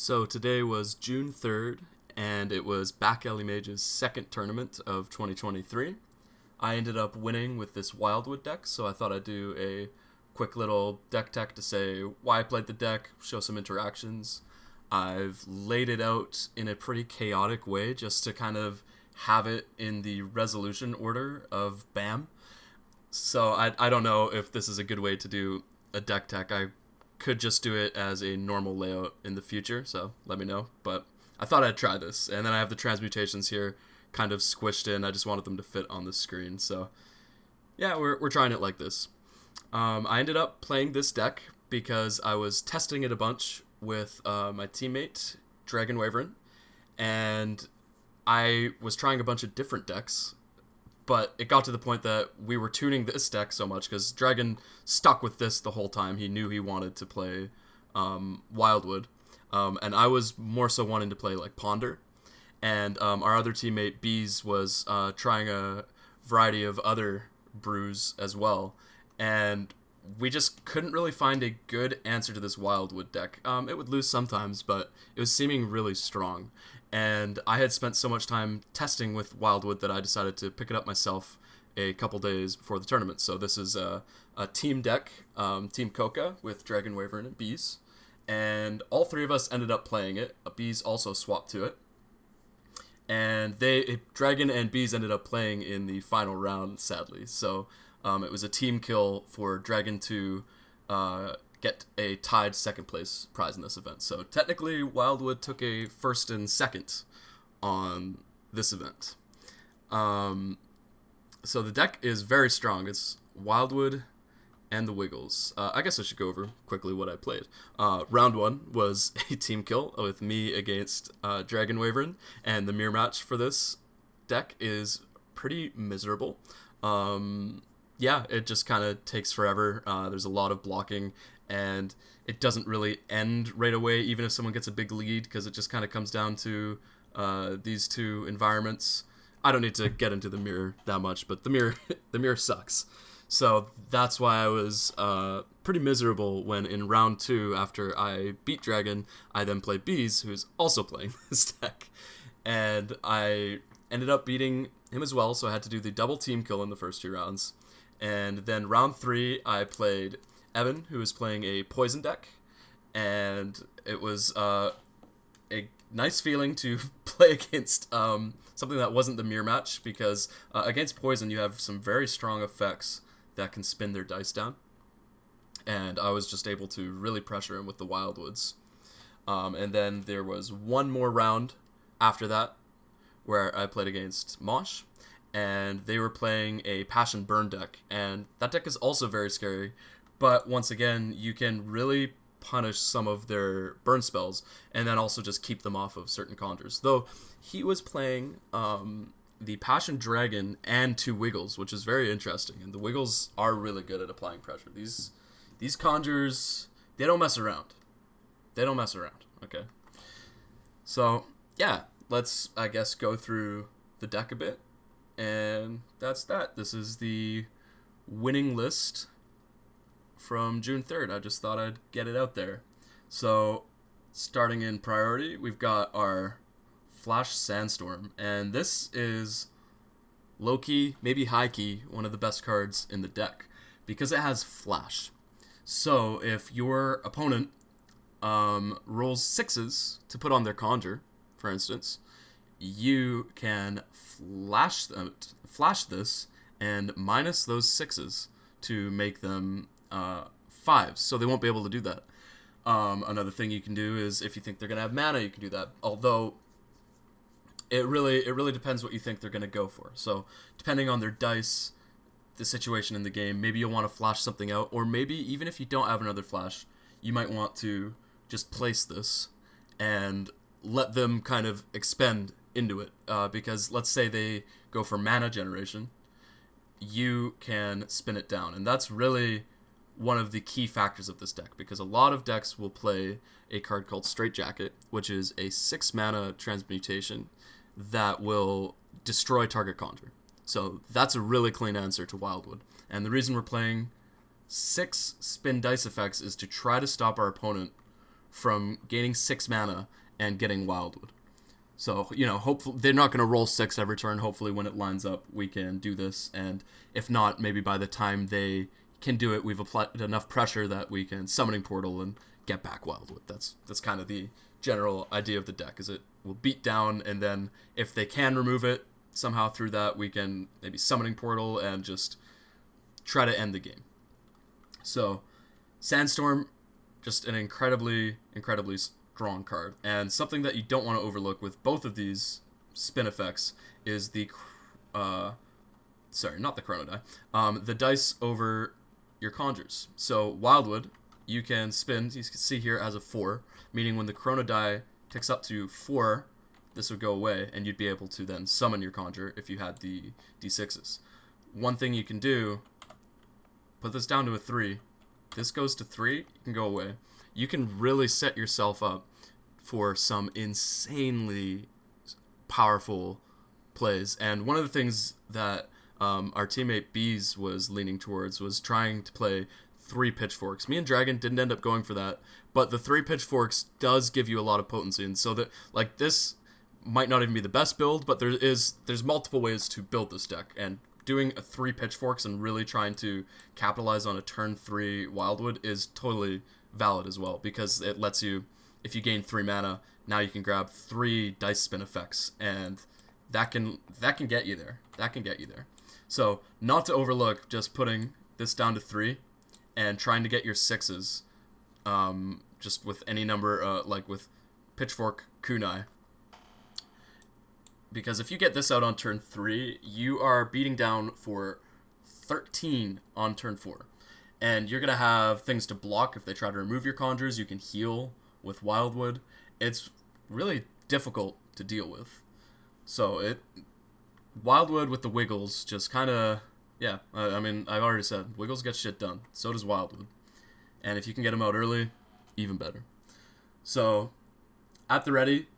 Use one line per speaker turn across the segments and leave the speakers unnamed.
So today was June 3rd, and it was Back Alley Mage's second tournament of 2023. I ended up winning with this Wildwood deck, so I thought I'd do a quick little deck tech to say why I played the deck, show some interactions. I've laid it out in a pretty chaotic way just to kind of have it in the resolution order of BAM. So I don't know if this is a good way to do a deck tech. I could just do it as a normal layout in the future, so let me know. But I thought I'd try this. And then I have the transmutations here kind of squished in. I just wanted them to fit on the screen. So yeah, we're trying it like this. I ended up playing this deck because I was testing it a bunch with my teammate, Dragon Wyvern, and I was trying a bunch of different decks, but it got to the point that we were tuning this deck so much because Dragon stuck with this the whole time. He knew he wanted to play Wildwood, and I was more so wanting to play like Ponder, and our other teammate Bees was trying a variety of other brews as well, and we just couldn't really find a good answer to this Wildwood deck. It would lose sometimes, but it was seeming really strong. And I had spent so much time testing with Wildwood that I decided to pick it up myself a couple days before the tournament. So this is a team deck, Team CoCa with Dragon Wyvern and Bees. And all three of us ended up playing it. Bees also swapped to it. And Dragon and Bees ended up playing in the final round, sadly. So it was a team kill for Dragon to get a tied second place prize in this event. So technically, Wildwood took a first and second on this event. So the deck is very strong. It's Wildwood and the Wiggles. I guess I should go over quickly what I played. Round one was a team kill with me against Dragon Wyvern, and the mirror match for this deck is pretty miserable. Yeah, it just kind of takes forever. There's a lot of blocking, and it doesn't really end right away, even if someone gets a big lead, because it just kind of comes down to these two environments. I don't need to get into the mirror that much, but the mirror sucks. So that's why I was pretty miserable when in round two, after I beat Dragon, I then played Bees, who's also playing this deck, and I ended up beating him as well, so I had to do the double team kill in the first two rounds. And then round three, I played Evan, who was playing a poison deck, and it was a nice feeling to play against something that wasn't the mirror match, because against poison you have some very strong effects that can spin their dice down, and I was just able to really pressure him with the Wildwoods. And then there was one more round after that where I played against Mosh, and they were playing a Passion Burn deck, and that deck is also very scary, but once again, you can really punish some of their burn spells, and then also just keep them off of certain conjures. Though, he was playing the Passion Dragon and two Wiggles, which is very interesting, and the Wiggles are really good at applying pressure. These conjures, they don't mess around. Okay? So, yeah, let's, I guess, go through the deck a bit. And that's that. This is the winning list from June 3rd. I just thought I'd get it out there. So, starting in priority, we've got our Flash Sandstorm. And this is low-key, maybe high-key, one of the best cards in the deck, because it has Flash. So, if your opponent rolls sixes to put on their conjure, for instance, you can flash this and minus those sixes to make them fives, so they won't be able to do that. Another thing you can do is, if you think they're gonna have mana, you can do that. Although it really depends what you think they're gonna go for. So depending on their dice, the situation in the game, maybe you'll want to flash something out, or maybe even if you don't have another flash, you might want to just place this and let them kind of expend into it, because let's say they go for mana generation, you can spin it down, and that's really one of the key factors of this deck, because a lot of decks will play a card called Straitjacket, which is a 6 mana transmutation that will destroy target conjure. So that's a really clean answer to Wildwood, and the reason we're playing 6 spin dice effects is to try to stop our opponent from gaining 6 mana and getting Wildwood. So, hopefully they're not going to roll 6 every turn. Hopefully when it lines up, we can do this. And if not, maybe by the time they can do it, we've applied enough pressure that we can Summoning Portal and get back Wildwood. That's kind of the general idea of the deck, is it will beat down, and then if they can remove it somehow through that, we can maybe Summoning Portal and just try to end the game. So, Sandstorm, just an incredibly strong card. And something that you don't want to overlook with both of these spin effects is the not the chrono die, the dice over your conjures. So Wildwood, you can spin, you can see here, as a 4, meaning when the chrono die ticks up to 4, this would go away, and you'd be able to then summon your conjure if you had the d6s. One thing you can do, put this down to a 3, this goes to 3, you can go away. You can really set yourself up for some insanely powerful plays. And one of the things that our teammate Bees was leaning towards was trying to play 3 pitchforks. Me and Dragon didn't end up going for that, but the 3 pitchforks does give you a lot of potency, and so that, like, this might not even be the best build, but there's multiple ways to build this deck, and doing a 3 pitchforks and really trying to capitalize on a turn 3 Wildwood is totally valid as well, because it lets you, if you gain 3 mana, now you can grab 3 dice spin effects, and that can get you there. That can get you there. So, not to overlook just putting this down to 3 and trying to get your 6s, just with any number, like with Pitchfork Kunai. Because if you get this out on turn 3, you are beating down for 13 on turn 4. And you're going to have things to block if they try to remove your conjures. You can heal with Wildwood. It's really difficult to deal with. So Wildwood with the Wiggles just kind of, yeah, I mean, I've already said, Wiggles get shit done. So does Wildwood. And if you can get them out early, even better. So, at the ready,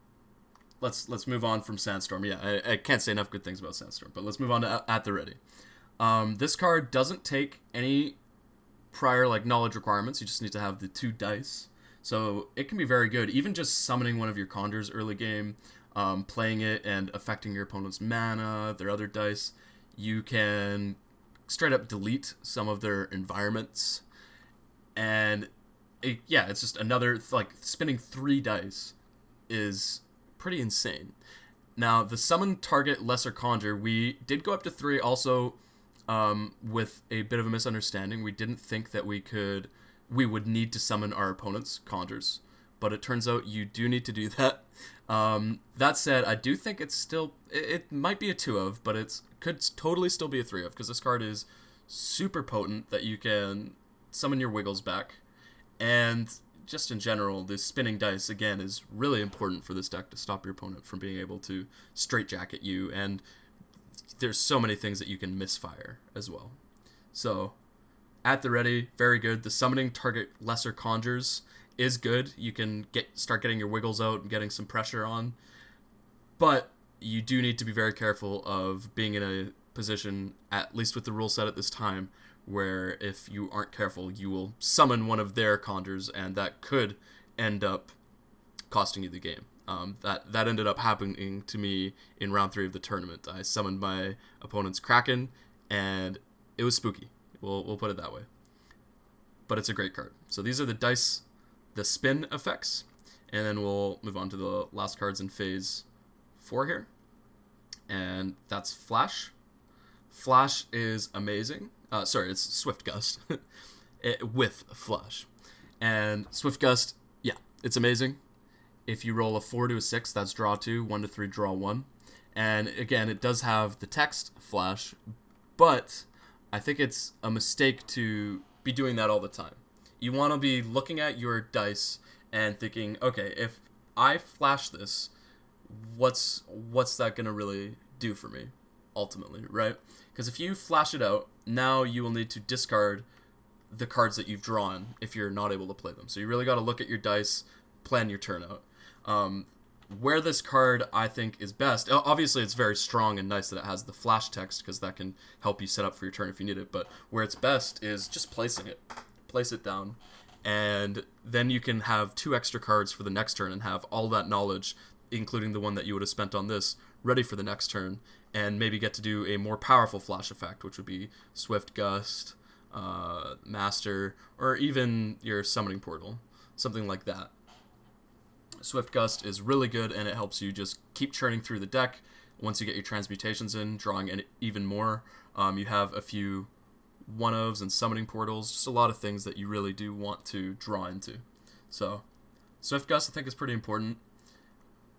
let's move on from Sandstorm. Yeah, I can't say enough good things about Sandstorm, but let's move on to At the Ready. This card doesn't take any prior knowledge requirements. You just need to have the 2 dice. So it can be very good. Even just summoning one of your conjures early game, playing it and affecting your opponent's mana, their other dice. You can straight up delete some of their environments. And it's just another, spinning 3 dice is pretty insane. Now, the summon target lesser conjure, we did go up to 3 also with a bit of a misunderstanding. We didn't think that we would need to summon our opponent's conjures, but it turns out you do need to do that. That said, I do think it's still, it might be a 2 of, but it could totally still be a 3 of, because this card is super potent that you can summon your Wiggles back. And just in general, the spinning dice, again, is really important for this deck to stop your opponent from being able to straightjacket you, and there's so many things that you can misfire as well. So, At the Ready, very good. The summoning target lesser conjures is good. You can start getting your Wiggles out and getting some pressure on, but you do need to be very careful of being in a position, at least with the rule set at this time, where if you aren't careful, you will summon one of their conjures, and that could end up costing you the game. That ended up happening to me in round 3 of the tournament. I summoned my opponent's Kraken, and it was spooky. We'll put it that way. But it's a great card. So these are the dice, the spin effects, and then we'll move on to the last cards in phase 4 here. And that's Flash. Flash is amazing. It's Swift Gust with Flash. And Swift Gust, yeah, it's amazing. If you roll a 4 to a 6, that's draw 2, 1 to 3, draw 1. And again, it does have the text Flash, but I think it's a mistake to be doing that all the time. You want to be looking at your dice and thinking, okay, if I flash this, what's that going to really do for me, ultimately, right? Because if you flash it out, now you will need to discard the cards that you've drawn if you're not able to play them. So you really got to look at your dice, plan your turn out. Where this card, I think, is best, obviously it's very strong and nice that it has the flash text, because that can help you set up for your turn if you need it, but where it's best is just placing it. Place it down, And then you can have 2 extra cards for the next turn and have all that knowledge, including the one that you would have spent on this, ready for the next turn, and maybe get to do a more powerful flash effect, which would be Swift Gust, Master, or even your Summoning Portal, something like that. Swift Gust is really good, and it helps you just keep churning through the deck. Once you get your transmutations in, drawing even more. You have a few one-ofs and summoning portals, just a lot of things that you really do want to draw into. So, Swift Gust I think is pretty important,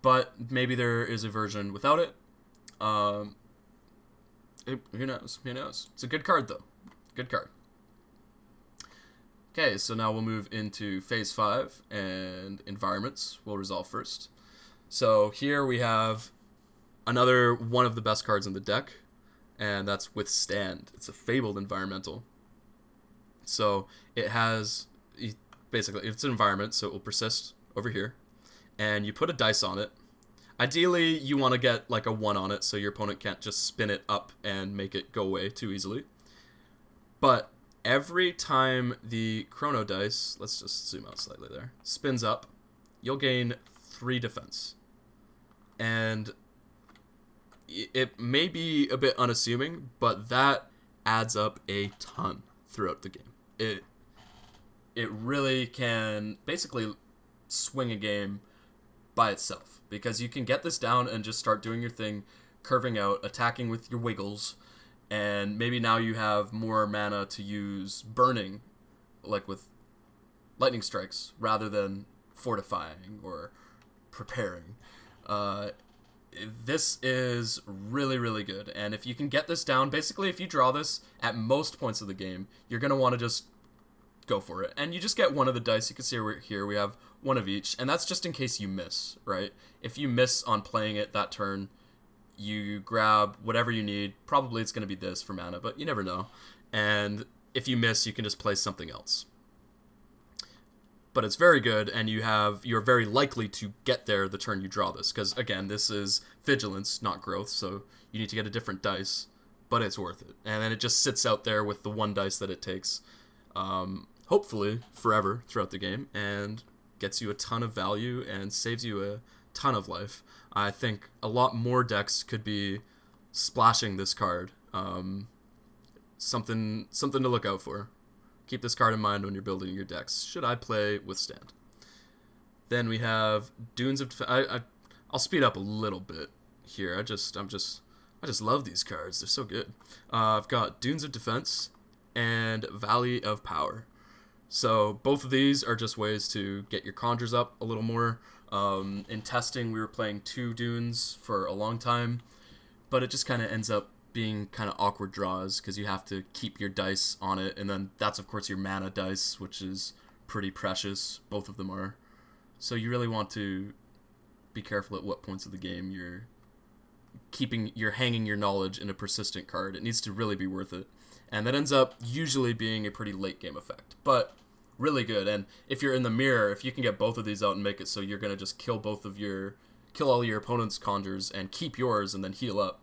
but maybe there is a version without it. Who knows? Who knows? It's a good card, though. Good card. Okay, so now we'll move into Phase 5, and environments we'll resolve first. So here we have another one of the best cards in the deck, and that's Withstand. It's a fabled environmental. So it has, basically, it's an environment, so it will persist over here. And you put a dice on it. Ideally, you want to get like a 1 on it, so your opponent can't just spin it up and make it go away too easily. But every time the chrono dice, let's just zoom out slightly there, spins up, you'll gain 3 defense. And it may be a bit unassuming, but that adds up a ton throughout the game. It really can basically swing a game by itself, because you can get this down and just start doing your thing, curving out, attacking with your wiggles, and maybe now you have more mana to use burning, like with lightning strikes, rather than fortifying or preparing. This is really, really good, and if you can get this down, basically if you draw this at most points of the game, you're going to want to just go for it. And you just get 1 of the dice. You can see here we have 1 of each, and that's just in case you miss, right? If you miss on playing it that turn, you grab whatever you need. Probably it's going to be this for mana, but you never know. And if you miss, you can just play something else. But it's very good, and you're very likely to get there the turn you draw this, because again, this is vigilance, not growth, so you need to get a different dice, but it's worth it. And then it just sits out there with the 1 dice that it takes, hopefully forever throughout the game, and gets you a ton of value and saves you a ton of life. I think a lot more decks could be splashing this card. Something to look out for. Keep this card in mind when you're building your decks. Should I play Withstand? Then we have Dunes of Defense. I'll speed up a little bit here. I just love these cards. They're so good. I've got Dunes of Defense and Valley of Power. So both of these are just ways to get your conjures up a little more. In testing, we were playing 2 dunes for a long time, but it just kind of ends up being kind of awkward draws because you have to keep your dice on it, and then that's of course your mana dice, which is pretty precious. Both of them are. So you really want to be careful at what points of the game you're hanging your knowledge in a persistent card. It needs to really be worth it. And that ends up usually being a pretty late game effect, but really good. And if you're in the mirror, if you can get both of these out and make it so you're going to just kill all your opponent's conjures and keep yours and then heal up,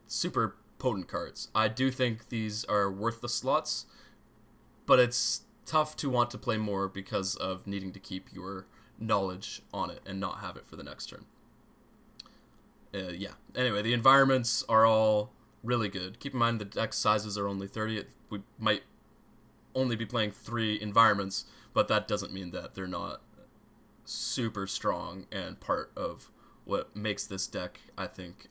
super potent cards. I do think these are worth the slots, but it's tough to want to play more because of needing to keep your knowledge on it and not have it for the next turn. Yeah. Anyway, the environments are all really good. Keep in mind the deck sizes are only 30. We might only be playing 3 environments, but that doesn't mean that they're not super strong and part of what makes this deck, I think,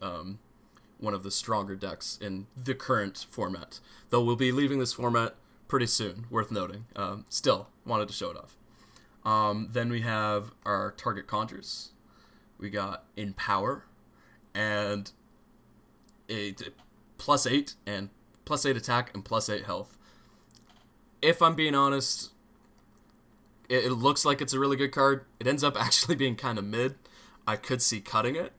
one of the stronger decks in the current format. Though we'll be leaving this format pretty soon, worth noting. Still, wanted to show it off. Then we have our target conjures. We got Empower, and +8 and +8 attack and +8 health. If I'm being honest, it looks like it's a really good card. It ends up actually being kind of mid. I could see cutting it,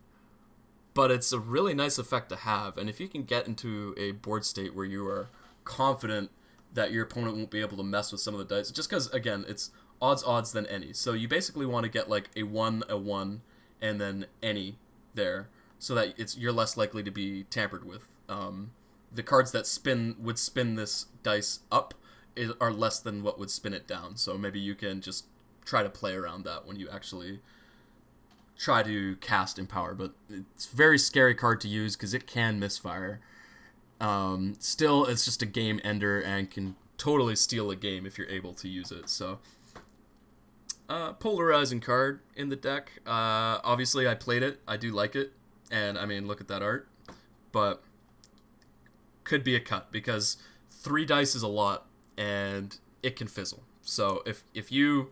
but it's a really nice effect to have. And if you can get into a board state where you are confident that your opponent won't be able to mess with some of the dice, just because, again, it's odds than any. So you basically want to get like a 1, and then any there, so that you're less likely to be tampered with. The cards that would spin this dice up are less than what would spin it down. So maybe you can just try to play around that when you actually try to cast Empower. But it's a very scary card to use because it can misfire. Still, it's just a game ender and can totally steal a game if you're able to use it. So, polarizing card in the deck. Obviously, I played it. I do like it. And, I mean, look at that art. But could be a cut because 3 dice is a lot and it can fizzle. So if you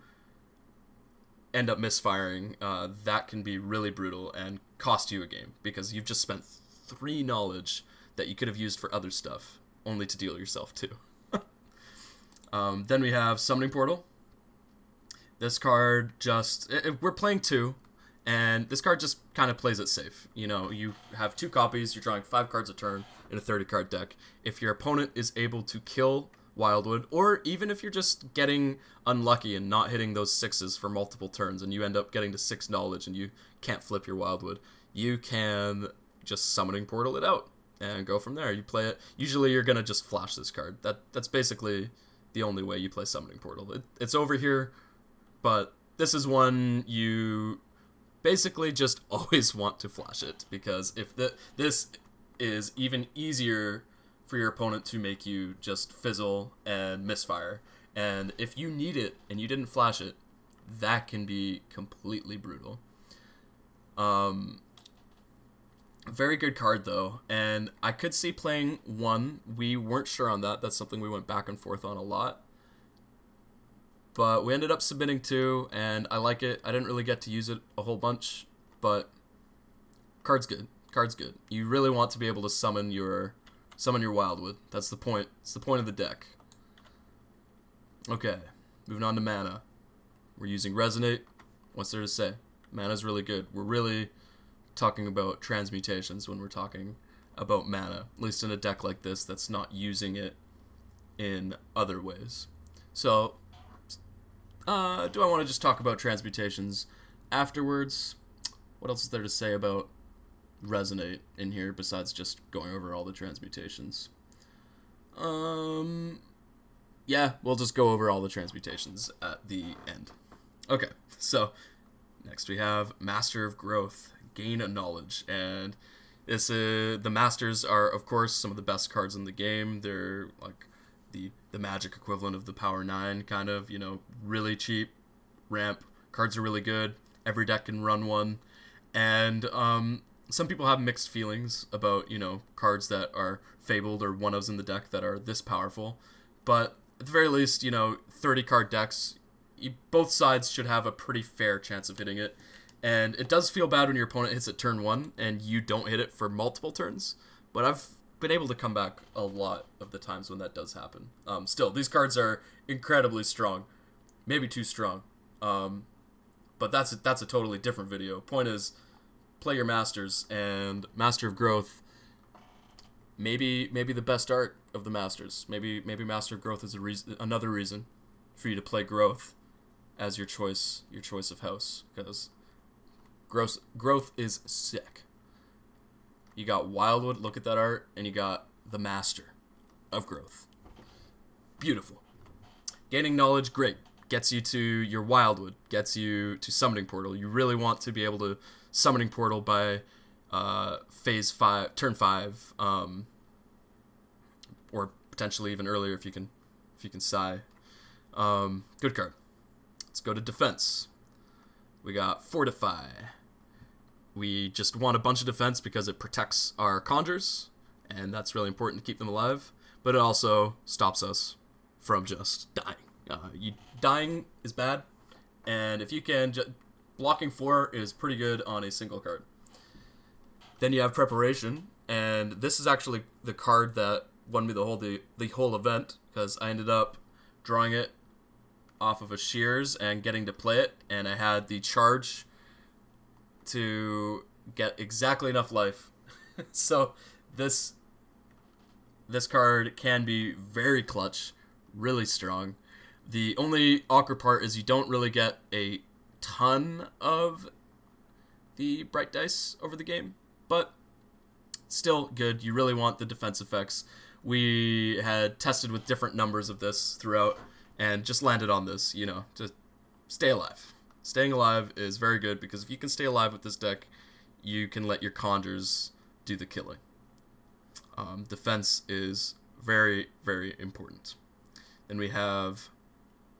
end up misfiring, that can be really brutal and cost you a game because you've just spent 3 knowledge that you could have used for other stuff only to deal yourself 2. Then we have Summoning Portal. This card just... we're playing 2, and this card just kind of plays it safe. You know, you have 2 copies, you're drawing 5 cards a turn in a 30-card deck. If your opponent is able to kill Wildwood, or even if you're just getting unlucky and not hitting those 6s for multiple turns, and you end up getting to 6 knowledge and you can't flip your Wildwood, you can just Summoning Portal it out and go from there. You play it. Usually you're going to just flash this card. That's basically the only way you play Summoning Portal. It's over here, but this is one you basically just always want to flash it, because if this is even easier for your opponent to make you just fizzle and misfire, and if you need it and you didn't flash it, that can be completely brutal. Very good card though, and I could see playing 1. We weren't sure on that. That's something we went back and forth on a lot. But we ended up submitting 2, and I like it. I didn't really get to use it a whole bunch, but card's good. Card's good. You really want to be able to summon your Wildwood. That's the point. It's the point of the deck. Okay, moving on to mana. We're using Resonate. What's there to say? Mana's really good. We're really talking about transmutations when we're talking about mana, at least in a deck like this that's not using it in other ways. So, do I want to just talk about transmutations afterwards? What else is there to say about Resonate in here besides just going over all the transmutations? Yeah, we'll just go over all the transmutations at the end. Okay, so next we have Master of Growth, Gain a Knowledge, and this the Masters are of course some of the best cards in the game. They're like the Magic equivalent of the Power 9, kind of, you know, really cheap ramp. Cards are really good. Every deck can run one, and some people have mixed feelings about, you know, cards that are fabled or one-ofs in the deck that are this powerful. But at the very least, you know, 30-card decks, both sides should have a pretty fair chance of hitting it. And it does feel bad when your opponent hits it turn 1 and you don't hit it for multiple turns. But I've been able to come back a lot of the times when that does happen. Still, these cards are incredibly strong. Maybe too strong. But that's a totally different video. Point is, play your Masters, and Master of Growth, maybe the best art of the Masters. Maybe Master of Growth is another reason for you to play Growth as your choice of house, because Growth is sick. You got Wildwood, look at that art, and you got the Master of Growth. Beautiful. Gaining Knowledge, great. Gets you to your Wildwood, gets you to Summoning Portal. You really want to be able to Summoning Portal by turn 5, or potentially even earlier if you can Psy. Good card. Let's go to defense. We got Fortify. We just want a bunch of defense because it protects our conjures, and that's really important to keep them alive, but it also stops us from just dying. Dying is bad, and if you can, blocking 4 is pretty good on a single card. Then you have Preparation, and this is actually the card that won me the whole event, because I ended up drawing it off of a Shears and getting to play it, and I had the charge to get exactly enough life. So this card can be very clutch, really strong. The only awkward part is you don't really get a ton of the bright dice over the game, but still good. You really want the defense effects. we had tested with different numbers of this throughout and just landed on this, to stay alive. Staying alive is very good because if you can stay alive with this deck, you can let your conjures do the killing. Defense is very, very important. Then we have,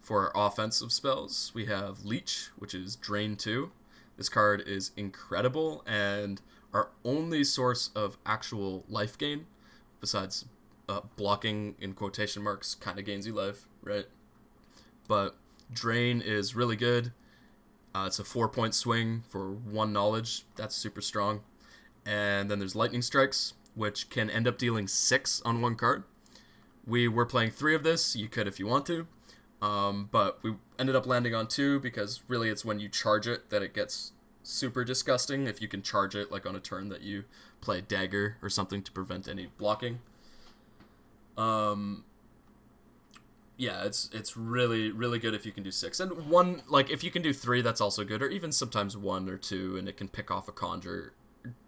for our offensive spells, we have Leech, which is Drain 2. This card is incredible and our only source of actual life gain, besides blocking in quotation marks kind of gains you life, right? But Drain is really good. It's a 4-point swing for 1 knowledge. That's super strong. And then there's Lightning Strikes, which can end up dealing 6 on 1 card. We were playing 3 of this. You could if you want to. But we ended up landing on 2 because really it's when you charge it that it gets super disgusting. If you can charge it like on a turn that you play Dagger or something to prevent any blocking. Yeah, it's really, really good if you can do 6. And 1, like, if you can do 3, that's also good. Or even sometimes 1 or 2, and it can pick off a conjure.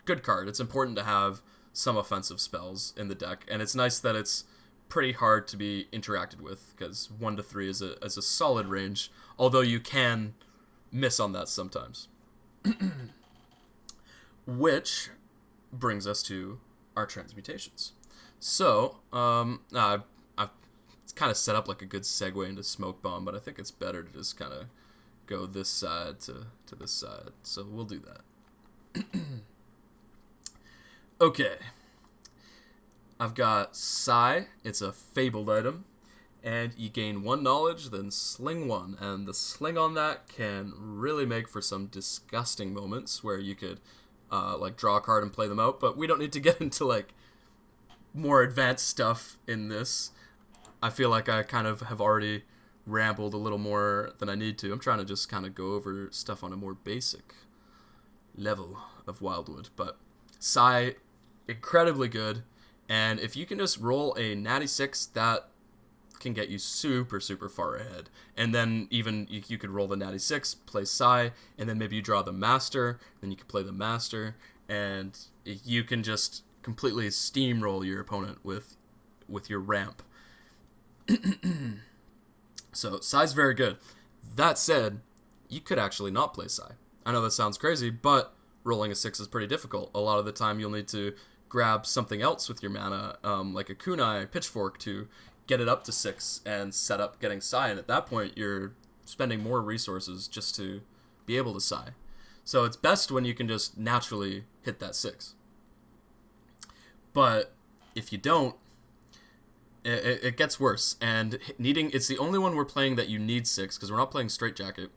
Good card. It's important to have some offensive spells in the deck. And it's nice that it's pretty hard to be interacted with, because 1 to 3 is a solid range. Although you can miss on that sometimes. Which brings us to our transmutations. So, I've kind of set up like a good segue into Smoke Bomb, but I think it's better to just kind of go this side to this side. So we'll do that. Okay. I've got Sigh. It's a fabled item. And you gain 1 knowledge, then sling 1. And the sling on that can really make for some disgusting moments where you could like draw a card and play them out. But we don't need to get into like more advanced stuff in this. I feel like I kind of have already rambled a little more than I need to. I'm trying to just kind of go over stuff on a more basic level of Wildwood. But Sigh, incredibly good. And if you can just roll a natty 6, that can get you super, super far ahead. And then even you could roll the natty 6, play Sigh, and then maybe you draw the Master, then you can play the Master, and you can just completely steamroll your opponent with your ramp. So Sigh's very good. That said, you could actually not play Sigh. I know that sounds crazy, but rolling a 6 is pretty difficult. A lot of the time you'll need to grab something else with your mana, like a Kunai Pitchfork, to get it up to 6 and set up getting Sigh. And at that point, you're spending more resources just to be able to Sigh. So it's best when you can just naturally hit that 6. But if you don't, it gets worse. And it's the only one we're playing that you need 6, because we're not playing Straitjacket.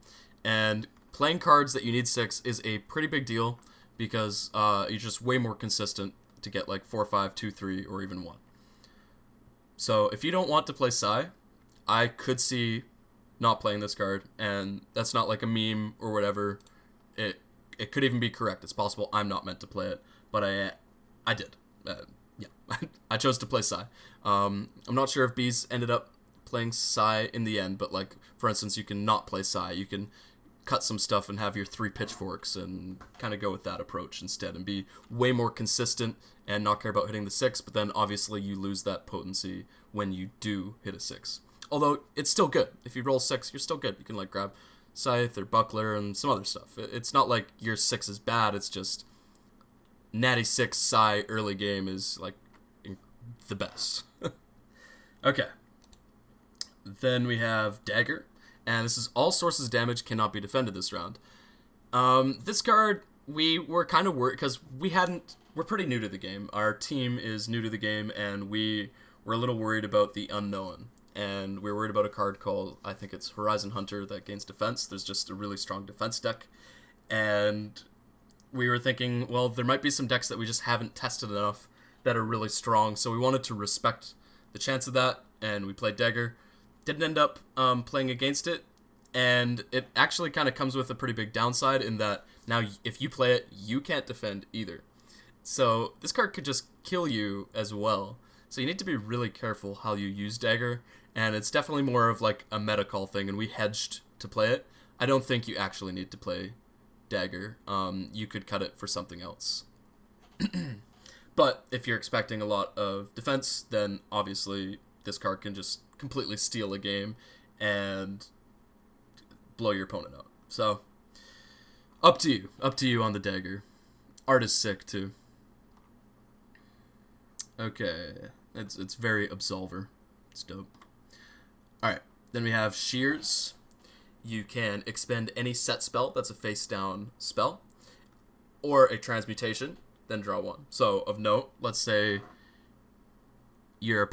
And playing cards that you need 6 is a pretty big deal, because you're just way more consistent to get like 4, 5, 2, 3, or even 1. So if you don't want to play Sigh, I could see not playing this card, and that's not like a meme or whatever. It could even be correct. It's possible I'm not meant to play it, but I did. Yeah, I chose to play Sigh. I'm not sure if Bees ended up playing Sigh in the end, but like, for instance, you can not play Sigh. You can cut some stuff and have your 3 pitchforks and kind of go with that approach instead and be way more consistent and not care about hitting the 6, but then obviously you lose that potency when you do hit a 6. Although it's still good. If you roll 6, you're still good. You can like grab Scythe or Buckler and some other stuff. It's not like your 6 is bad, it's just natty 6 Sigh early game is like the best. Okay. Then we have Dagger. And this is all sources damage cannot be defended this round. This card, we were kind of worried because we're pretty new to the game. Our team is new to the game, and we were a little worried about the unknown. And we were worried about a card called, I think it's Horizon Hunter, that gains defense. There's just a really strong defense deck. And we were thinking, well, there might be some decks that we just haven't tested enough that are really strong. So we wanted to respect the chance of that, and we played Dagger. Didn't end up playing against it, and it actually kind of comes with a pretty big downside in that now if you play it, you can't defend either. So this card could just kill you as well. So you need to be really careful how you use Dagger, and it's definitely more of like a meta call thing, and we hedged to play it. I don't think you actually need to play Dagger. You could cut it for something else. But if you're expecting a lot of defense, then obviously this card can just completely steal a game and blow your opponent up. So, up to you. Up to you on the dagger. Art is sick, too. Okay. It's very Absolver. It's dope. Alright. Then we have Shears. You can expend any set spell that's a face-down spell, or a transmutation, then draw one. So, of note, let's say you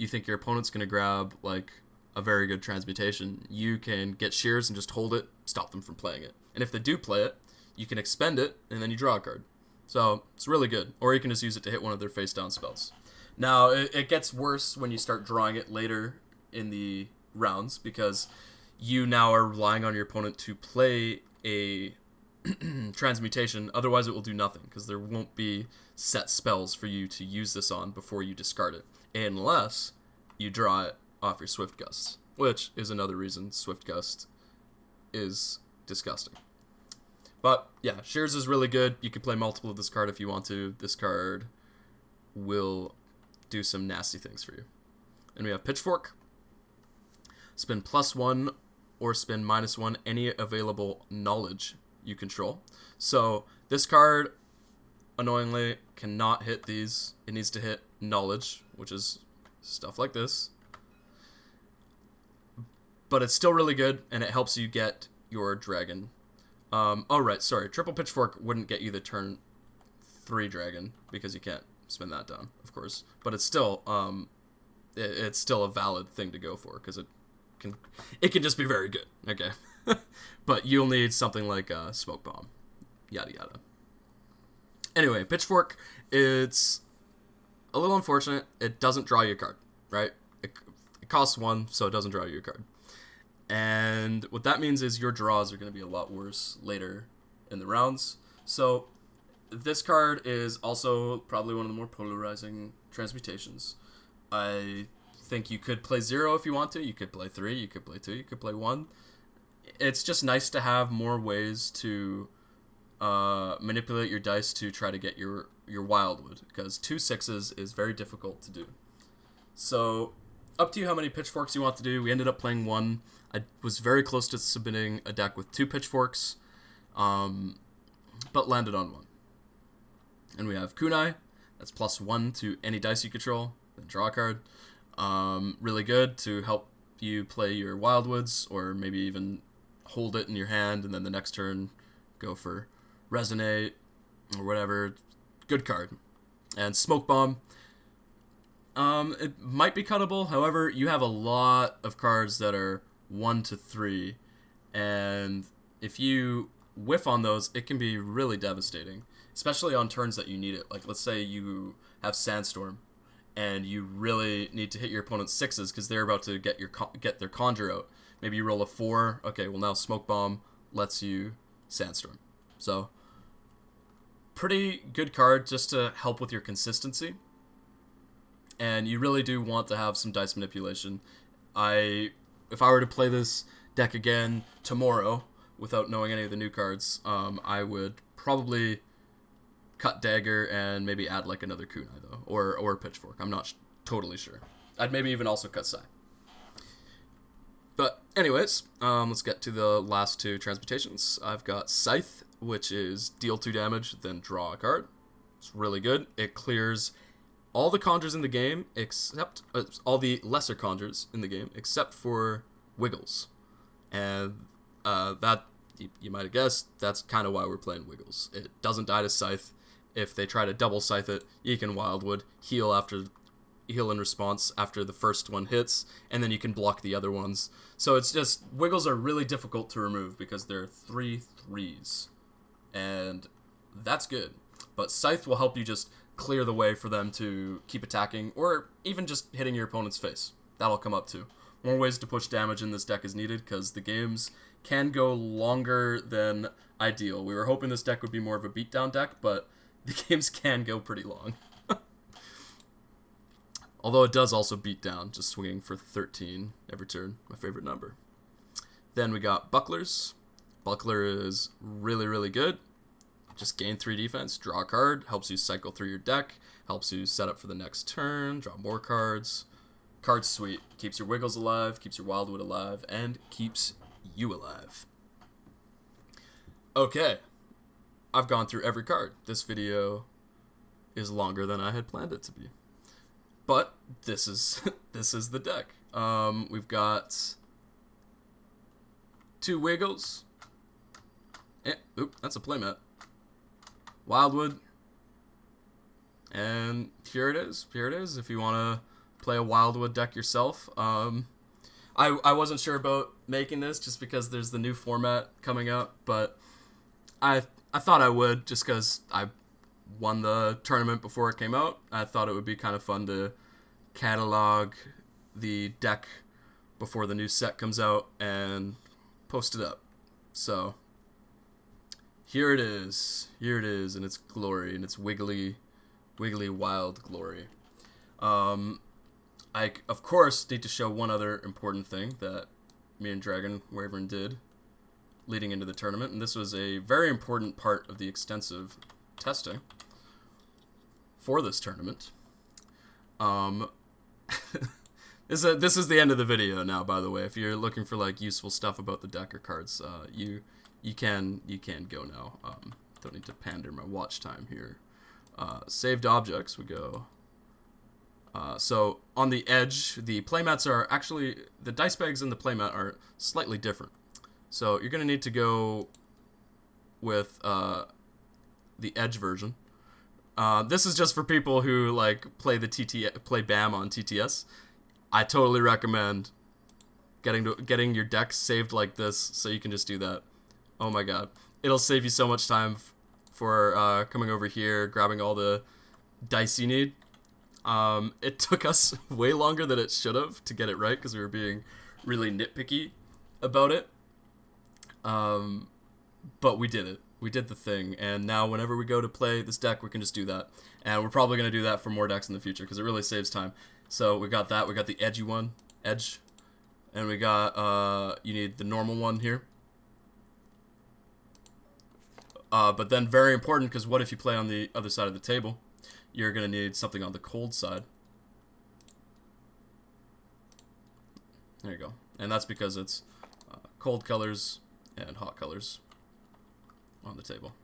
think your opponent's going to grab, like, a very good transmutation. You can get Shears and just hold it, stop them from playing it. And if they do play it, you can expend it, and then you draw a card. So, it's really good. Or you can just use it to hit one of their face-down spells. Now, it gets worse when you start drawing it later in the rounds, because you now are relying on your opponent to play a transmutation. Otherwise, it will do nothing, because there won't be set spells for you to use this on before you discard it, unless you draw it off your Swift Gust, which is another reason Swift Gust is disgusting. But yeah, Shears is really good. You can play multiple of this card if you want to. This card will do some nasty things for you. And we have Pitchfork. Spend +1 or spend -1 any available knowledge you control. So this card, annoyingly, cannot hit these. It needs to hit knowledge, which is stuff like this. But it's still really good, and it helps you get your dragon. Oh, right, sorry. Triple Pitchfork wouldn't get you the turn 3 dragon, because you can't spin that down, of course. But it's still a valid thing to go for, because it can just be very good, okay? But you'll need something like Smoke Bomb, yada yada. Anyway, Pitchfork, it's a little unfortunate. It doesn't draw you a card, right? It costs 1, so it doesn't draw you a card. And what that means is your draws are going to be a lot worse later in the rounds. So this card is also probably one of the more polarizing transmutations. I think you could play 0 if you want to. You could play 3, you could play 2, you could play 1. It's just nice to have more ways to manipulate your dice to try to get your Wildwood, because 2 6s is very difficult to do. So up to you how many Pitchforks you want to do. We ended up playing 1. I was very close to submitting a deck with 2 Pitchforks, but landed on 1. And we have Kunai. That's +1 to any dice you control. Then draw a card. Really good to help you play your Wildwoods, or maybe even hold it in your hand, and then the next turn go for Resonate, or whatever. Good card. And Smoke Bomb. It might be cuttable, however, you have a lot of cards that are 1 to 3, and if you whiff on those, it can be really devastating, especially on turns that you need it. Like, let's say you have Sandstorm, and you really need to hit your opponent's 6s because they're about to get their Conjure out. Maybe you roll a 4. Okay, well now Smoke Bomb lets you Sandstorm. So, pretty good card just to help with your consistency. And you really do want to have some dice manipulation. If I were to play this deck again tomorrow without knowing any of the new cards, I would probably cut Dagger and maybe add like another Kunai though, or Pitchfork. I'm not totally sure. I'd maybe even also cut Sai. But anyways, let's get to the last 2 transmutations. I've got Scythe, which is deal 2 damage, then draw a card. It's really good. It clears all the conjures in the game, except all the lesser conjures in the game, except for Wiggles. And that, you might have guessed, that's kind of why we're playing Wiggles. It doesn't die to Scythe. If they try to double Scythe it, you can Wildwood, heal in response after the first one hits, and then you can block the other ones. So it's just, Wiggles are really difficult to remove because they're 3/3s. And that's good. But Scythe will help you just clear the way for them to keep attacking, or even just hitting your opponent's face. That'll come up too. More ways to push damage in this deck is needed, because the games can go longer than ideal. We were hoping this deck would be more of a beatdown deck, but the games can go pretty long. Although it does also beat down, just swinging for 13 every turn, my favorite number. Then we got Bucklers. Buckler is really, really good. just gain 3 defense, draw a card, helps you cycle through your deck, helps you set up for the next turn, draw more cards. Card's sweet. Keeps your Wiggles alive, keeps your Wildwood alive, and keeps you alive. Okay, I've gone through every card. This video is longer than I had planned it to be. But this is this is the deck. We've got 2 Wiggles. Oop, that's a playmat. Wildwood. And here it is. Here it is. If you want to play a Wildwood deck yourself. I wasn't sure about making this just because there's the new format coming up, but I thought I would just because I won the tournament before it came out. I thought it would be kind of fun to catalog the deck before the new set comes out and post it up. So here it is. Here it is in its glory, in its wiggly wild glory. I, of course, need to show one other important thing that me and Dragon Wyvern did leading into the tournament, and this was a very important part of the extensive testing for this tournament. This is the end of the video now, by the way. If you're looking for like useful stuff about the deck or cards, you can go now. Don't need to pander my watch time here. Saved objects, we go. So on the edge, the playmats are actually, the dice bags in the playmat are slightly different. So you're going to need to go with the edge version. This is just for people who like play BAM on TTS. I totally recommend getting your deck saved like this so you can just do that. Oh my god. It'll save you so much time for coming over here, grabbing all the dice you need. It took us way longer than it should have to get it right because we were being really nitpicky about it. But we did it. We did the thing, and now whenever we go to play this deck, we can just do that. And we're probably going to do that for more decks in the future because it really saves time. So we got that. We got the edgy one, edge. And we got, you need the normal one here. But then very important, because what if you play on the other side of the table? You're going to need something on the cold side. There you go. And that's because it's cold colors and hot colors on the table.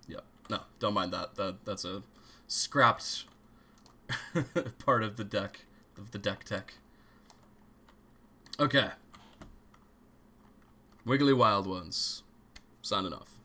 Yeah. No, don't mind that. That's a scrapped part of the deck tech. Okay. Wiggly Wild Ones. Signing off.